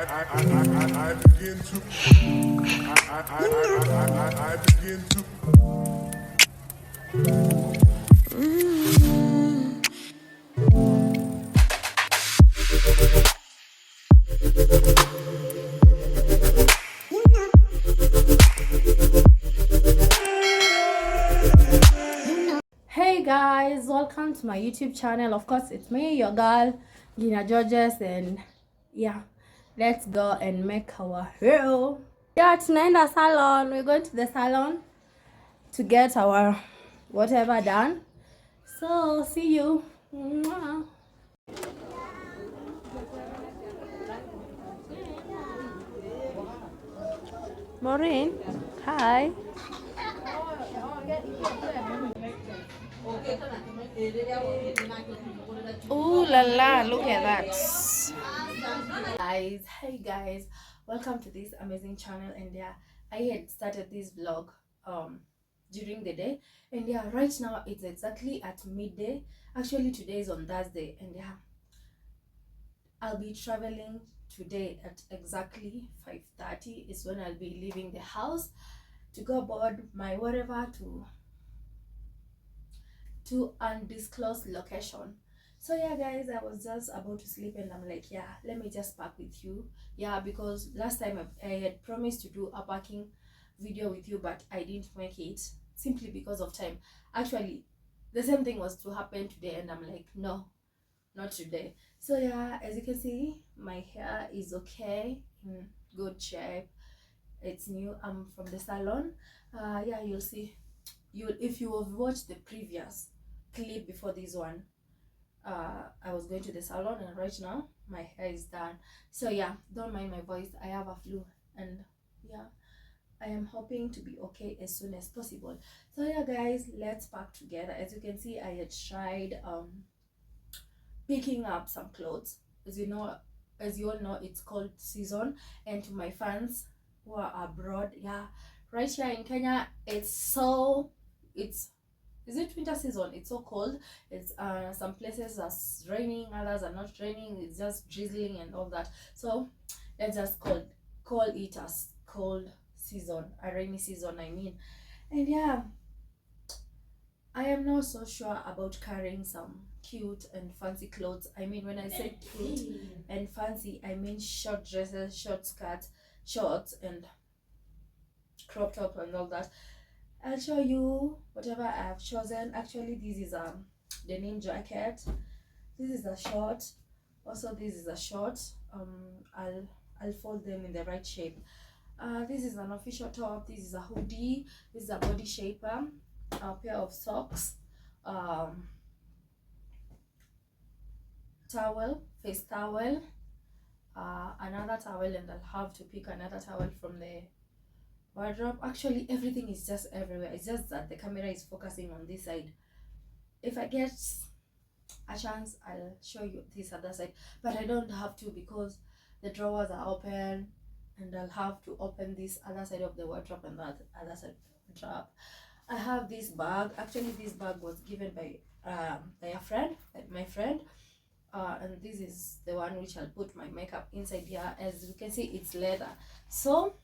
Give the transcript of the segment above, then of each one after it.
I begin to I begin to Hey guys, welcome to my YouTube channel. Of course, it's me, your girl, Gina Georges, and yeah, let's go and make our hair. Yeah, tonight the salon. We're going to the salon to get our whatever done. So, see you. Mwah. Maureen, hi. Ooh la la, look at that. Guys, hey guys, welcome to this amazing channel. And yeah, I had started this vlog during the day, and yeah, right now it's exactly at midday. Actually, today is on Thursday, and yeah, I'll be traveling today at exactly 5:30 is when I'll be leaving the house to go aboard my whatever to undisclosed location. So yeah guys, I was just about to sleep and I'm like, yeah, let me just pack with you. Yeah, because last time I had promised to do a packing video with you, but I didn't make it simply because of time. Actually, the same thing was to happen today, and I'm like, no, not today. So yeah, as you can see, my hair is okay, in good shape. It's new. I'm from the salon. Yeah, you'll see. If you have watched the previous clip before this one, I was going to the salon, and right now my hair is done. So yeah, don't mind my voice. I have a flu, and yeah, I am hoping to be okay as soon as possible. So yeah guys, let's pack together. As you can see, I had tried picking up some clothes. As you all know, it's cold season, and to my fans who are abroad, yeah, right here in Kenya, it's is it winter season? It's so cold. It's some places are raining, others are not raining. It's just drizzling and all that. So let's just call it a cold season, a rainy season, I mean. And yeah, I am not so sure about carrying some cute and fancy clothes. I mean, when I say cute and fancy, I mean short dresses, short skirts, shorts, and crop top and all that. I'll show you whatever I have chosen. Actually, this is a denim jacket. This is a short. Also, this is a short. I'll fold them in the right shape. This is an official top. This is a hoodie. This is a body shaper. A pair of socks. Towel, face towel. Another towel, and I'll have to pick another towel from the wardrobe. Actually, everything is just everywhere. It's just that the camera is focusing on this side. If I get a chance, I'll show you this other side, but I don't have to because the drawers are open, and I'll have to open this other side of the wardrobe and that other side of the wardrobe. I have this bag. Actually, this bag was given by a friend, my friend, and this is the one which I'll put my makeup inside here. As you can see, it's leather, so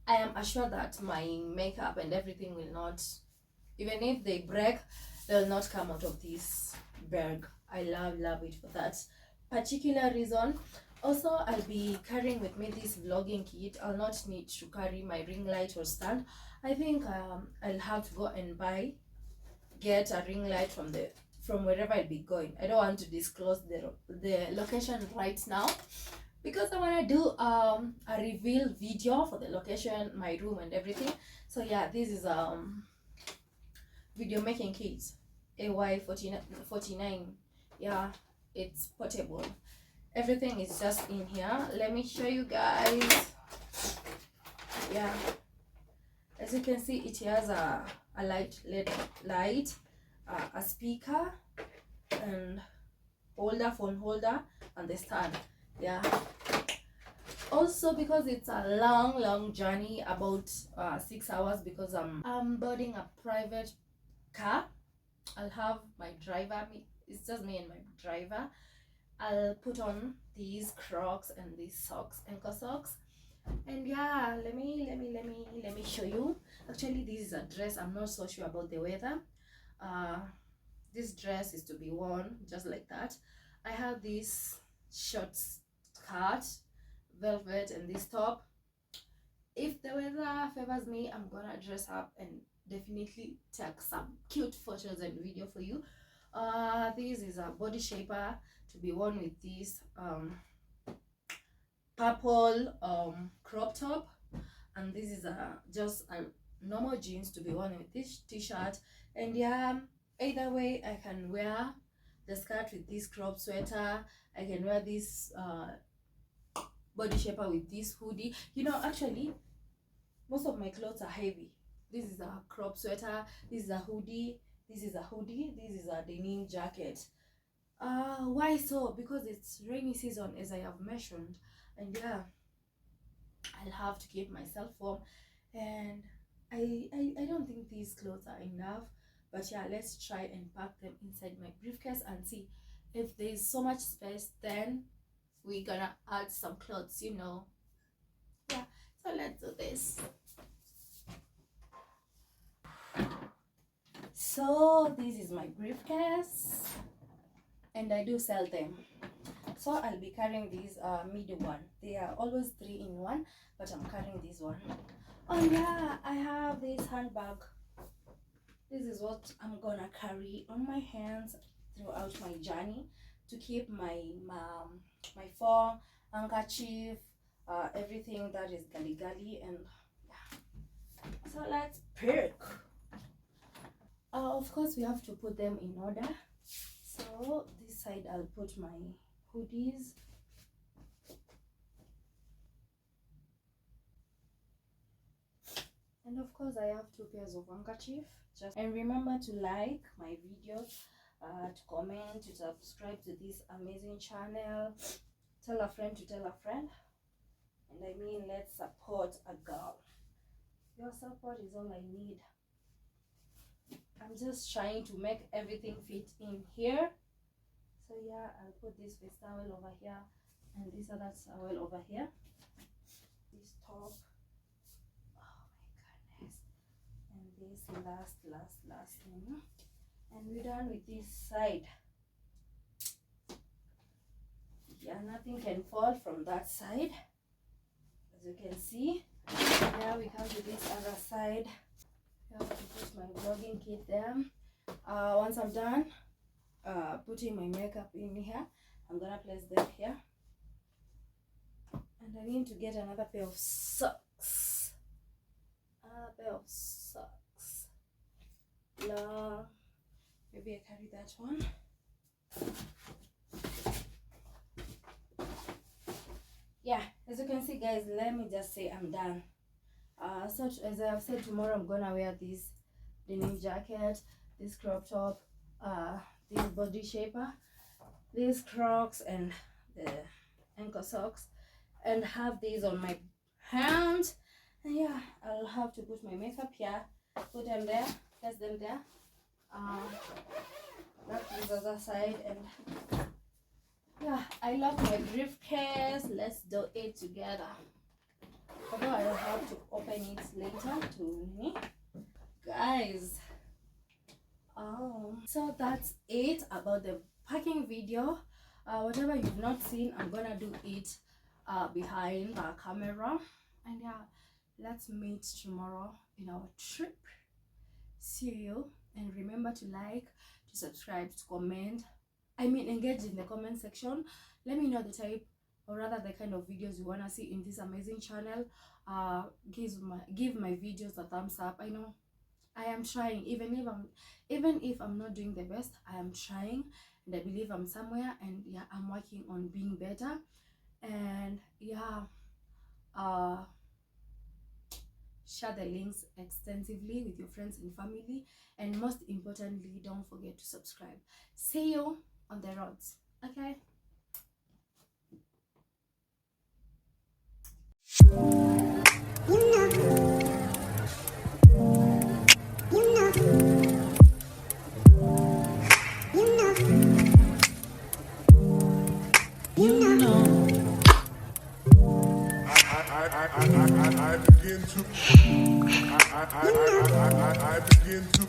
I am assured that my makeup and everything will not, even if they break, they'll not come out of this bag. I love it for that particular reason. Also, I'll be carrying with me this vlogging kit. I'll not need to carry my ring light or stand. I think I'll have to go and get a ring light from wherever I'll be going. I don't want to disclose the location right now, because I want to do a reveal video for the location, my room, and everything. So yeah, this is video making kit AY49. Yeah, it's portable. Everything is just in here. Let me show you guys. Yeah, as you can see, it has a LED light, a speaker, and phone holder, and the stand. Yeah, also because it's a long journey, about 6 hours, because I'm boarding a private car. I'll have my driver, it's just me and my driver. I'll put on these Crocs and these socks, ankle socks. And yeah, let me show you. Actually, this is a dress. I'm not so sure about the weather. This dress is to be worn just like that. I have this short skirt, velvet, and this top. If the weather favors me, I'm gonna dress up and definitely take some cute photos and video for you. This is a body shaper to be worn with this purple crop top, and this is just a normal jeans to be worn with this t-shirt. And yeah, either way, I can wear the skirt with this crop sweater. I can wear this body shaper with this hoodie. You know, actually most of my clothes are heavy. This is a crop sweater, this is a hoodie, this is a hoodie, this is a denim jacket. Why so? Because it's rainy season, as I have mentioned, and yeah, I'll have to keep myself warm. And I don't think these clothes are enough, but yeah, let's try and pack them inside my briefcase and see if there's so much space. Then we're gonna add some clothes, you know. Yeah, so let's do this. So this is my briefcase, and I do sell them. So I'll be carrying this middle one. They are always 3 in 1, but I'm carrying this one. Oh yeah, I have this handbag. This is what I'm gonna carry on my hands throughout my journey, to keep my phone, handkerchief, everything that is gully. And yeah. So let's pick. Of course, we have to put them in order. So this side I'll put my hoodies. And of course, I have 2 pairs of handkerchief. And remember to like my videos, to comment, to subscribe to this amazing channel. Tell a friend to tell a friend. And I mean, let's support a girl. Your support is all I need. I'm just trying to make everything fit in here. So yeah, I'll put this face towel over here and this other towel over here. This top. Oh my goodness. And this last thing. And we're done with this side. Yeah, nothing can fall from that side, as you can see. Now we come to this other side. I have to put my vlogging kit there. Once I'm done putting my makeup in here, I'm gonna place them here. And I need to get another pair of socks. Long. Maybe I carry that one. Yeah, as you can see, guys, let me just say I'm done. So as I have said, tomorrow I'm gonna wear this denim jacket, this crop top, this body shaper, these Crocs, and the ankle socks, and have these on my hands. And yeah, I'll have to put my makeup here, put them there, place them there. That's the other side. And yeah, I love my briefcase. Let's do it together. Although I'll have to open it later to me, guys. So that's it about the packing video. Whatever you've not seen, I'm gonna do it behind the camera. And yeah, let's meet tomorrow in our trip. See you, and remember to like, to subscribe, to comment. I mean, engage in the comment section. Let me know the type, or rather the kind of videos you want to see in this amazing channel. Give my videos a thumbs up. I know I am trying, even if I'm not doing the best, I am trying, and I believe I'm somewhere. And yeah, I'm working on being better. And yeah, share the links extensively with your friends and family, and most importantly, don't forget to subscribe. See you on the roads. Okay. I begin to I begin to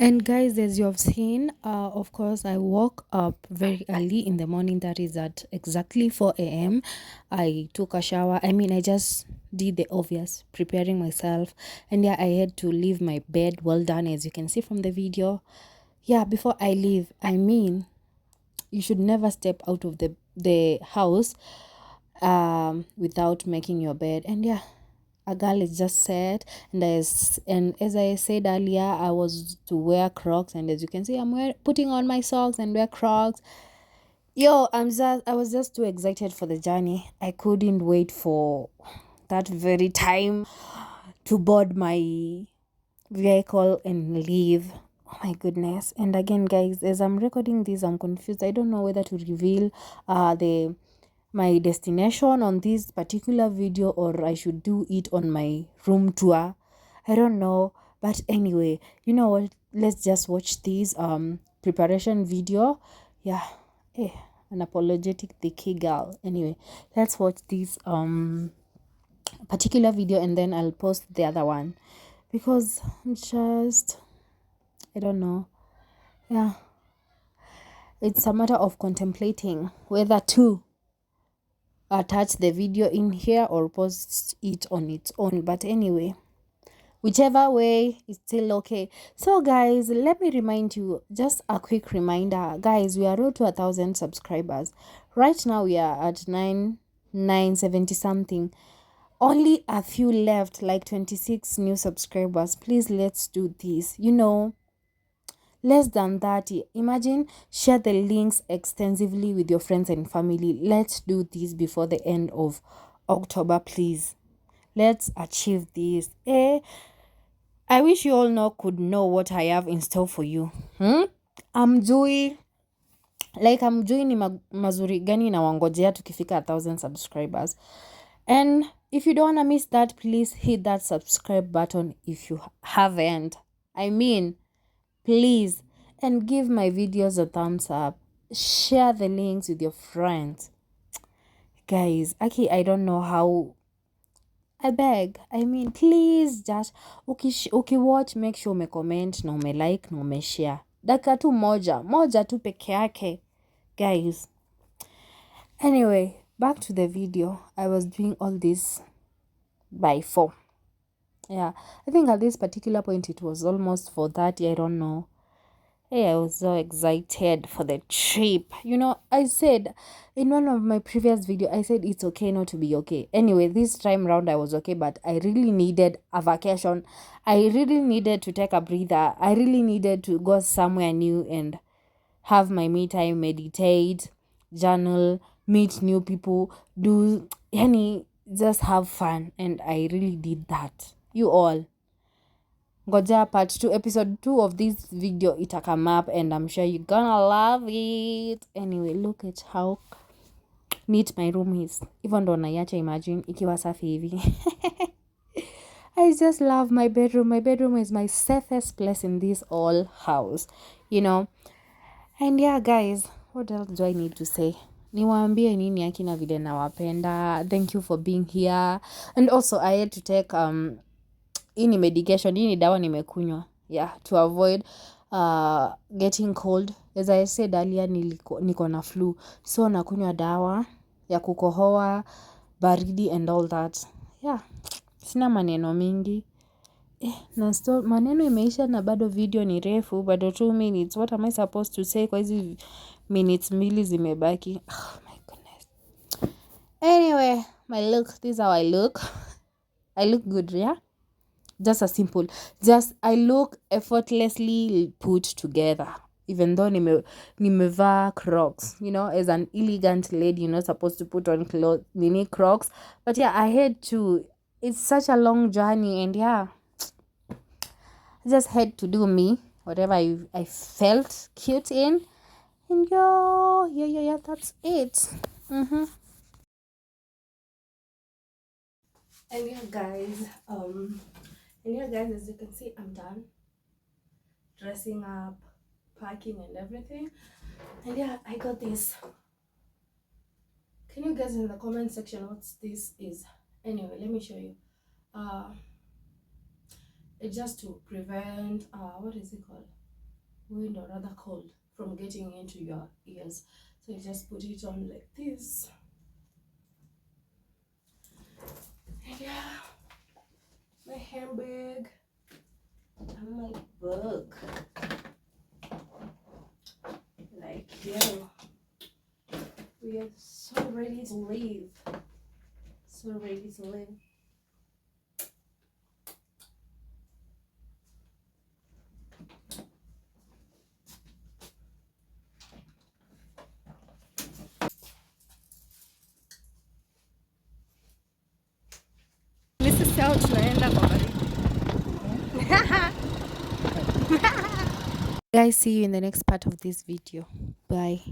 And guys, as you have seen, of course, I woke up very early in the morning. That is at exactly 4 a.m. I took a shower. I mean, I just did the obvious, preparing myself. And yeah, I had to leave my bed well done, as you can see from the video. Yeah, before I leave, I mean, you should never step out of the house without making your bed. And yeah, a girl is just set, and as I said earlier, I was to wear Crocs, and as you can see, I'm putting on my socks and wear Crocs. Yo, I was just too excited for the journey. I couldn't wait for that very time to board my vehicle and leave. Oh my goodness. And again, guys, as I'm recording this, I'm confused. I don't know whether to reveal the my destination on this particular video, or I should do it on my room tour. I don't know, but anyway, you know what, let's just watch this preparation video. Yeah, an apologetic the key girl. Anyway, let's watch this particular video, and then I'll post the other one, because I don't know. Yeah, it's a matter of contemplating whether to attach the video in here or post it on its own. But anyway, whichever way is still okay. So guys, let me remind you, just a quick reminder, guys, we are road to 1,000 subscribers. Right now we are at 970 something. Only a few left, like 26 new subscribers. Please, let's do this. You know, less than 30. Imagine, share the links extensively with your friends and family. Let's do this before the end of October, please. Let's achieve this. I wish you all could know what I have in store for you. I'm doing ni mazuri gani na wangojea tukifika 1,000 subscribers. And if you don't want to miss that, please hit that subscribe button if you haven't. I mean, please, and give my videos a thumbs up. Share the links with your friends. Guys, okay, I don't know how. I beg. I mean, please just watch, make sure comment na like na share. Dakika tu moja tu peke yake. Guys. Anyway, back to the video. I was doing all this by 4. Yeah, I think at this particular point it was almost 4:30, I don't know. Hey, I was so excited for the trip. You know, I said in one of my previous video, I said it's okay not to be okay. Anyway, this time round I was okay, but I really needed a vacation. I really needed to take a breather. I really needed to go somewhere new and have my me time, meditate, journal, meet new people, do any just have fun. And I really did that. You all. Ngojea part 2, episode 2 of this video ita come up and I'm sure you're gonna love it. Anyway, look at how neat my room is. Even though naiacha imagine ikiwa safi hivi. I just love my bedroom. My bedroom is my safest place in this whole house, you know. And yeah, guys, what else do I need to say? Niwaambie nini akina vile nawapenda. Thank you for being here. And also I had to take hii ni medication, hii ni dawa nimekunywa, yeah, to avoid getting cold. As I said earlier, niko na flu, so nakunywa dawa ya kukohoa, baridi and all that. Yeah, sina maneno mingi na maneno imeisha na bado video ni refu, bado 2 minutes. What am I supposed to say kwa hizi minutes mbili zimebaki? Oh my goodness. Anyway, my look, this is how I look. I look good, yeah? Just a simple, just I look effortlessly put together, even though nimevaa Crocs. You know, as an elegant lady, you're not supposed to put on clothes, mini Crocs. But yeah, I had to. It's such a long journey, and yeah, I just had to do me, whatever I felt cute in, and yeah, that's it. And yeah, guys, as you can see, I'm done dressing up, packing and everything. And yeah, I got this. Can you guys in the comment section what this is? Anyway, let me show you. It's just to prevent what is it called, wind or rather cold from getting into your ears. So you just put it on like this. And yeah, my handbag and my book. Like, yeah, we are so ready to leave. So ready to leave. Nisisahau tunaenda kwa Guys, see you in the next part of this video. Bye.